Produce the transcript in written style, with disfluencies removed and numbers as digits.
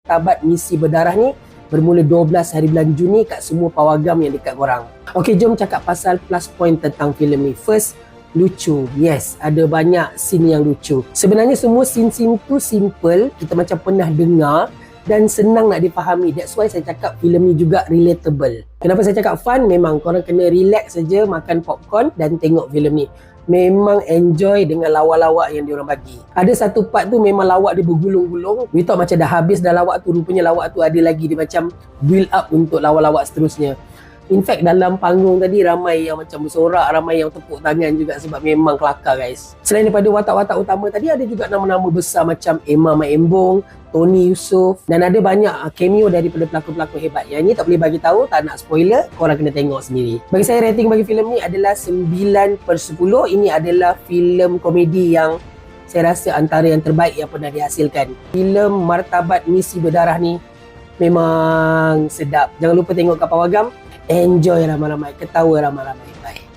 Martabat Misi Berdarah ni bermula 12 hari bulan Juni kat semua pawagam yang dekat korang. Okey, jom cakap pasal plus point tentang filem ni. First, lucu. Yes, ada banyak scene yang lucu. Sebenarnya semua scene-scene tu simple, kita macam pernah dengar dan senang nak dipahami. That's why saya cakap filem ni juga relatable. Kenapa saya cakap fun? Memang korang kena relax saja, makan popcorn dan tengok filem ni. Memang enjoy dengan lawak-lawak yang diorang bagi. Ada satu part tu memang lawak dia bergulung-gulung. We thought macam dah habis dah lawak tu, rupanya lawak tu ada lagi, dia macam build up untuk lawak-lawak seterusnya. In fact, dalam panggung tadi ramai yang macam bersorak, ramai yang tepuk tangan juga sebab memang kelakar guys. Selain daripada watak-watak utama tadi, ada juga nama-nama besar macam Emma Maembong, Tony Yusof, dan ada banyak cameo daripada pelakon-pelakon hebat. Yang ni tak boleh bagi tahu, tak nak spoiler, korang kena tengok sendiri. Bagi saya, rating bagi filem ni adalah 9/10. Ini adalah filem komedi yang saya rasa antara yang terbaik yang pernah dihasilkan. Filem Martabat Misi Berdarah ni memang sedap. Jangan lupa tengok kat pawagam. Enjoy ramai-ramai, ketawa ramai-ramai. Bye.